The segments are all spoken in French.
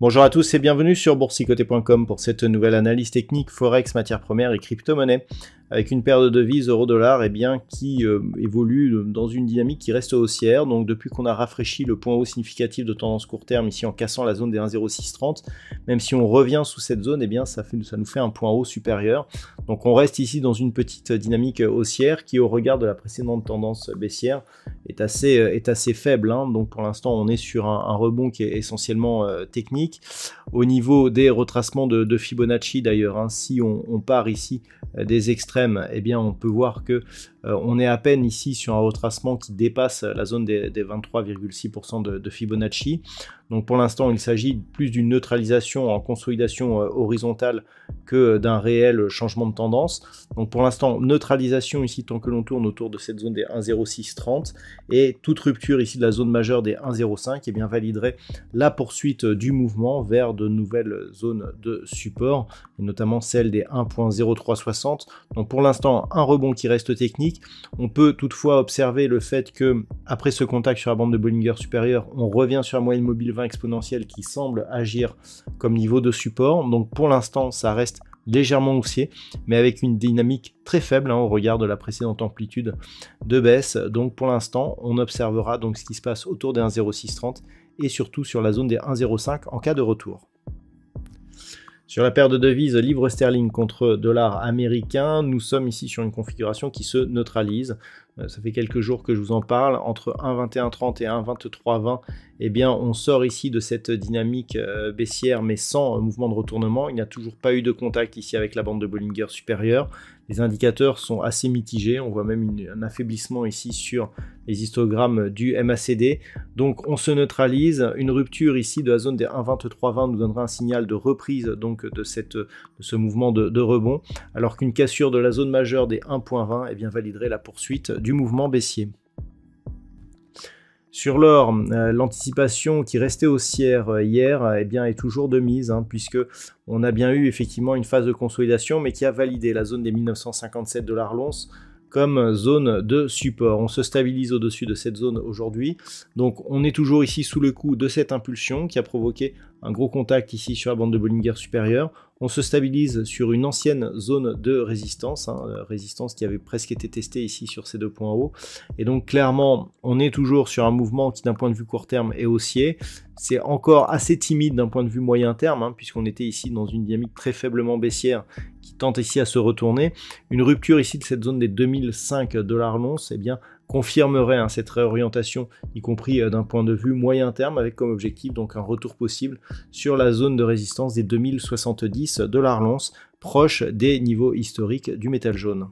Bonjour à tous et bienvenue sur boursicoté.com pour cette nouvelle analyse technique Forex, matières premières et crypto-monnaies avec une paire de devises euro-dollar qui évolue dans une dynamique qui reste haussière. Donc depuis qu'on a rafraîchi le point haut significatif de tendance court terme ici en cassant la zone des 1,0630, même si on revient sous cette zone, ça nous fait un point haut supérieur. Donc on reste ici dans une petite dynamique haussière qui au regard de la précédente tendance baissière est assez faible. Donc pour l'instant on est sur un rebond qui est essentiellement technique. Au niveau des retracements de Fibonacci d'ailleurs, si on part ici des extrêmes, on peut voir que on est à peine ici sur un retracement qui dépasse la zone des 23,6% de Fibonacci. Donc pour l'instant, il s'agit plus d'une neutralisation en consolidation horizontale que d'un réel changement de tendance. Donc pour l'instant, neutralisation ici tant que l'on tourne autour de cette zone des 1,0630 et toute rupture ici de la zone majeure des 1,05 validerait la poursuite du mouvement vers de nouvelles zones de support, et notamment celle des 1,0360. Donc pour l'instant, un rebond qui reste technique. On peut toutefois observer le fait que après ce contact sur la bande de Bollinger supérieure, on revient sur la moyenne mobile 20 exponentielle qui semble agir comme niveau de support. Donc pour l'instant, ça reste légèrement haussier, mais avec une dynamique très faible au regard de la précédente amplitude de baisse. Donc pour l'instant, on observera donc ce qui se passe autour des 1,0630 et surtout sur la zone des 1,05 en cas de retour. Sur la paire de devises livre sterling contre dollar américain, nous sommes ici sur une configuration qui se neutralise. Ça fait quelques jours que je vous en parle. Entre 1,2130 et 1,2320, on sort ici de cette dynamique baissière, mais sans mouvement de retournement. Il n'y a toujours pas eu de contact ici avec la bande de Bollinger supérieure. Les indicateurs sont assez mitigés. On voit même un affaiblissement ici sur les histogrammes du MACD. Donc on se neutralise. Une rupture ici de la zone des 1,2320 nous donnera un signal de reprise donc de ce mouvement de rebond, alors qu'une cassure de la zone majeure des 1,20 validerait la poursuite du mouvement baissier. Sur l'or, l'anticipation qui restait haussière hier est toujours de mise, puisque on a bien eu effectivement une phase de consolidation, mais qui a validé la zone des 1957 $ l'once comme zone de support. On se stabilise au-dessus de cette zone aujourd'hui. Donc on est toujours ici sous le coup de cette impulsion qui a provoqué un gros contact ici sur la bande de Bollinger supérieure. On se stabilise sur une ancienne zone de résistance, résistance qui avait presque été testée ici sur ces deux points hauts. Et donc clairement, on est toujours sur un mouvement qui d'un point de vue court terme est haussier. C'est encore assez timide d'un point de vue moyen terme, puisqu'on était ici dans une dynamique très faiblement baissière qui tente ici à se retourner. Une rupture ici de cette zone des 2005 $ l'once, confirmerait cette réorientation, y compris d'un point de vue moyen terme, avec comme objectif donc un retour possible sur la zone de résistance des 2070 $ l'once, proche des niveaux historiques du métal jaune.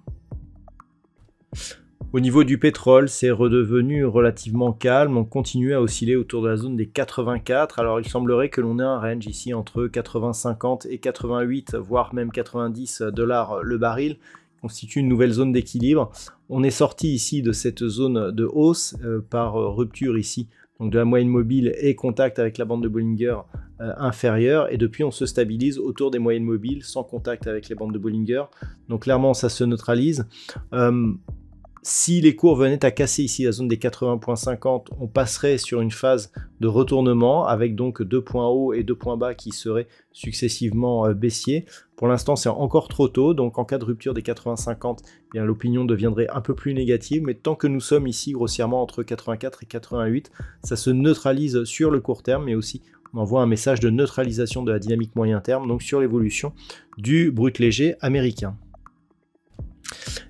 Au niveau du pétrole, c'est redevenu relativement calme, on continue à osciller autour de la zone des 84, alors il semblerait que l'on ait un range ici entre 80,50 et 88, voire même 90 $ le baril, constitue une nouvelle zone d'équilibre. On est sorti ici de cette zone de hausse par rupture ici donc de la moyenne mobile et contact avec la bande de Bollinger inférieure, et depuis on se stabilise autour des moyennes mobiles sans contact avec les bandes de Bollinger. Donc clairement ça se neutralise. Si les cours venaient à casser ici la zone des 80,50, on passerait sur une phase de retournement avec donc deux points hauts et deux points bas qui seraient successivement baissiers. Pour l'instant, c'est encore trop tôt, donc en cas de rupture des 80,50, l'opinion deviendrait un peu plus négative, mais tant que nous sommes ici grossièrement entre 84 et 88, ça se neutralise sur le court terme, mais aussi on envoie un message de neutralisation de la dynamique moyen terme, donc sur l'évolution du brut léger américain.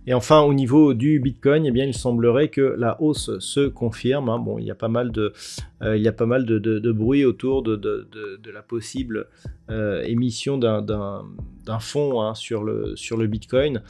Et enfin, au niveau du Bitcoin, il semblerait que la hausse se confirme. Il y a pas mal de bruit autour de la possible émission d'un fonds hein, sur le Bitcoin,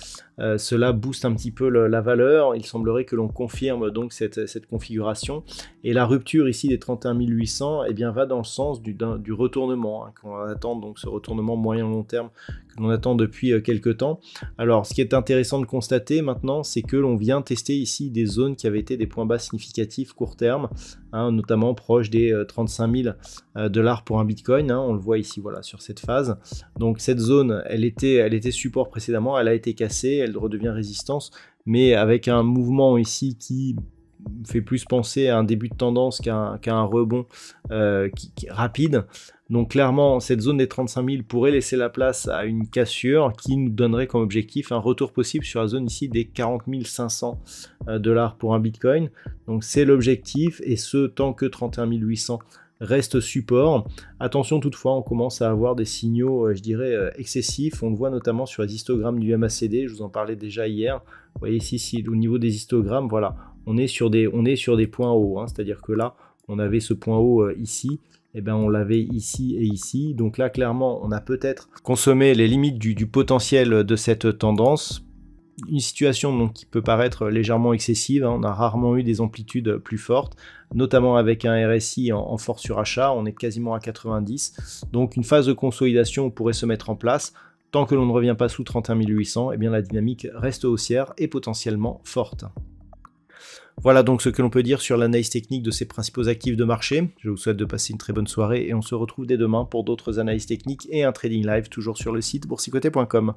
cela booste un petit peu la valeur. Il semblerait que l'on confirme donc cette configuration, et la rupture ici des 31 800 eh bien, va dans le sens du retournement hein, qu'on attend, donc ce retournement moyen-long terme que l'on attend depuis quelques temps. Alors ce qui est intéressant de constater maintenant, c'est que l'on vient tester ici des zones qui avaient été des points bas significatifs court terme, hein, notamment proche des 35 000 $ pour un Bitcoin, hein, on le voit ici voilà, sur cette phase. Donc cette zone, elle était support précédemment, elle a été cassée, elle redevient résistance, mais avec un mouvement ici qui fait plus penser à un début de tendance qu'à un rebond qui est rapide. Donc clairement, cette zone des 35 000 pourrait laisser la place à une cassure qui nous donnerait comme objectif un retour possible sur la zone ici des 40 500 $ pour un Bitcoin. Donc c'est l'objectif, et ce tant que 31 800 reste support. Attention toutefois, on commence à avoir des signaux, je dirais, excessifs. On le voit notamment sur les histogrammes du MACD, je vous en parlais déjà hier. Vous voyez ici, au niveau des histogrammes, voilà, on est sur des points hauts, hein, c'est-à-dire que là, on avait ce point haut ici, et bien on l'avait ici et ici. Donc là, clairement, on a peut-être consommé les limites du potentiel de cette tendance. Une situation donc, qui peut paraître légèrement excessive, hein. On a rarement eu des amplitudes plus fortes, notamment avec un RSI en fort surachat, on est quasiment à 90, donc une phase de consolidation pourrait se mettre en place. Tant que l'on ne revient pas sous 31 800, eh bien la dynamique reste haussière et potentiellement forte. Voilà donc ce que l'on peut dire sur l'analyse technique de ces principaux actifs de marché. Je vous souhaite de passer une très bonne soirée, et on se retrouve dès demain pour d'autres analyses techniques et un trading live, toujours sur le site boursicoté.com.